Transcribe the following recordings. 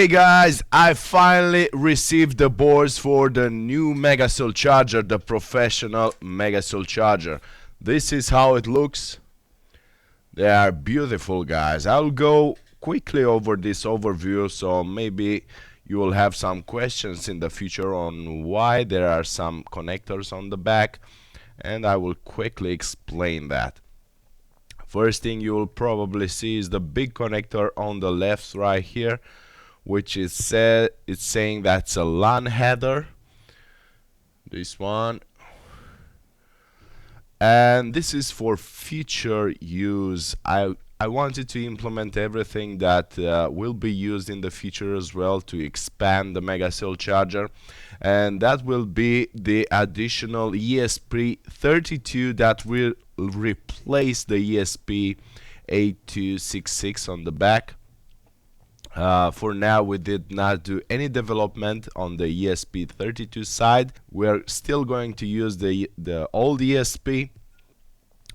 Okay guys, I finally received the boards for the new Megacell Charger, the professional Megacell Charger. This is how it looks. They are beautiful, guys. I'll go quickly over this overview, so maybe you will have some questions in the future on why there are some connectors on the back, and I will quickly explain that. First thing you will probably see is the big connector on the left right here, which is it's saying that's a LAN header, this one, and this is for future use. I wanted to implement everything that will be used in the future as well to expand the Megacell Charger, and that will be the additional ESP32 that will replace the ESP8266 on the back. For now, we did not do any development on the ESP32 side. We're still going to use the old ESP,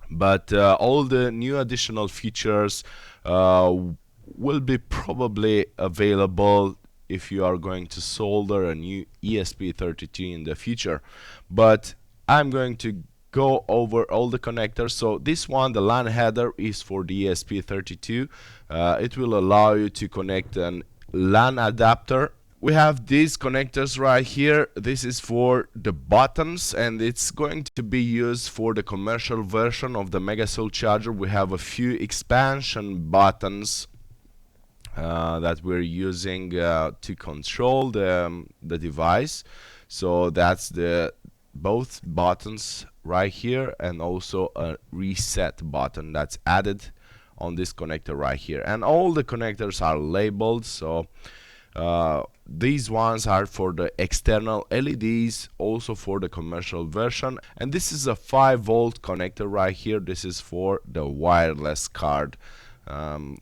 but all the new additional features will be probably available if you are going to solder a new ESP32 in the future. But I'm going to go over all the connectors. So this one, the LAN header, is for the ESP32. It will allow you to connect an LAN adapter. We have these connectors right here. This is for the buttons, and it's going to be used for the commercial version of the Megacell Charger. We have a few expansion buttons that we're using to control the device. So that's both buttons right here, and also a reset button that's added on this connector right here. And all the connectors are labeled, so these ones are for the external LEDs, also for the commercial version. And this is a 5-volt connector right here. This is for the wireless card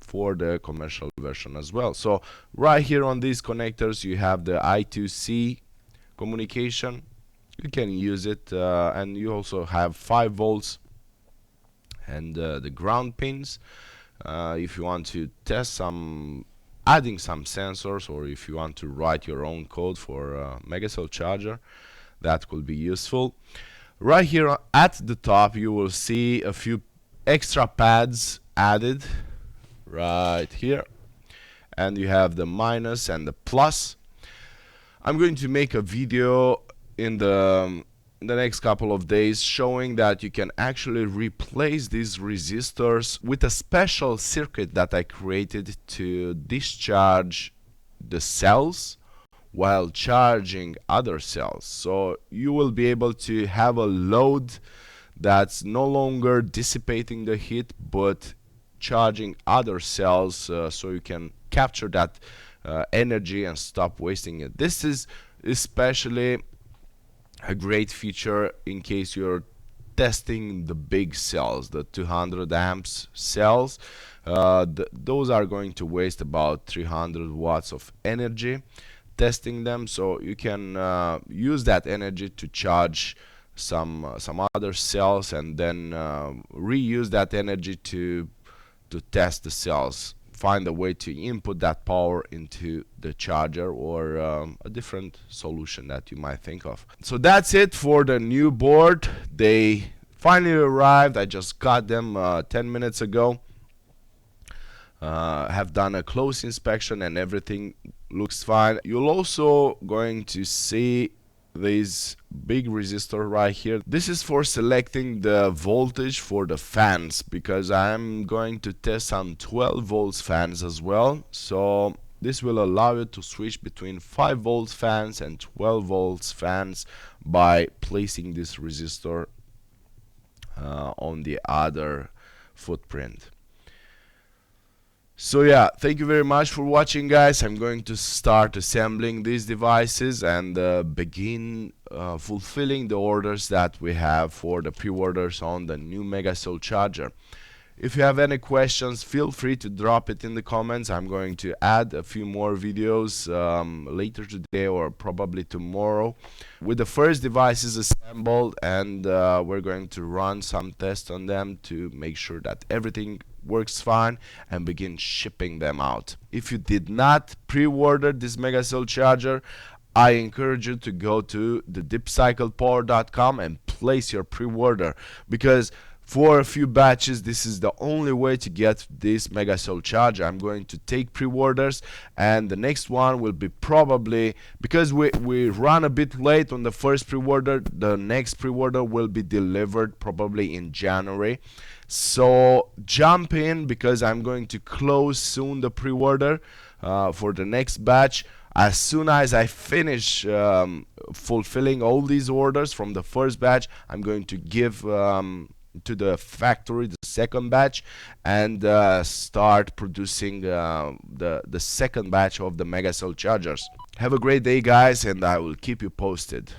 for the commercial version as well. So right here on these connectors you have the I2C communication. You can use it, and you also have 5 volts and the ground pins. If you want to test adding some sensors, or if you want to write your own code for Megacell Charger, that could be useful. Right here at the top you will see a few extra pads added right here, and you have the minus and the plus. I'm going to make a video in the next couple of days showing that you can actually replace these resistors with a special circuit that I created to discharge the cells while charging other cells. So you will be able to have a load that's no longer dissipating the heat but charging other cells, so you can capture that energy and stop wasting it. This is especially a great feature in case you're testing the big cells, the 200 amps cells. Those are going to waste about 300 watts of energy testing them, so you can use that energy to charge some other cells, and then reuse that energy to test the cells. Find a way to input that power into the charger, or a different solution that you might think of. So that's it for the new board. They finally arrived. I just got them 10 minutes ago. Have done a close inspection and everything looks fine. You'll also going to see this big resistor right here. This is for selecting the voltage for the fans, because I'm going to test some 12 volts fans as well. So this will allow you to switch between 5 volts fans and 12 volts fans by placing this resistor on the other footprint. So yeah, thank you very much for watching, guys. I'm going to start assembling these devices and begin fulfilling the orders that we have for the pre-orders on the new Megacell Charger. If you have any questions, feel free to drop it in the comments. I'm going to add a few more videos later today or probably tomorrow with the first devices assembled, and we're going to run some tests on them to make sure that everything works fine and begin shipping them out. If you did not pre-order this Megacell charger, I encourage you to go to the deepcyclepower.com and place your pre-order, because for a few batches this is the only way to get this Megacell charger. I'm going to take pre-orders, and the next one will be probably, because we run a bit late on the first pre-order, the next pre-order will be delivered probably in January. So jump in, because I'm going to close soon the pre-order for the next batch. As soon as I finish fulfilling all these orders from the first batch, I'm going to give to the factory the second batch and start producing the second batch of the Megacell chargers. Have a great day, guys, and I will keep you posted.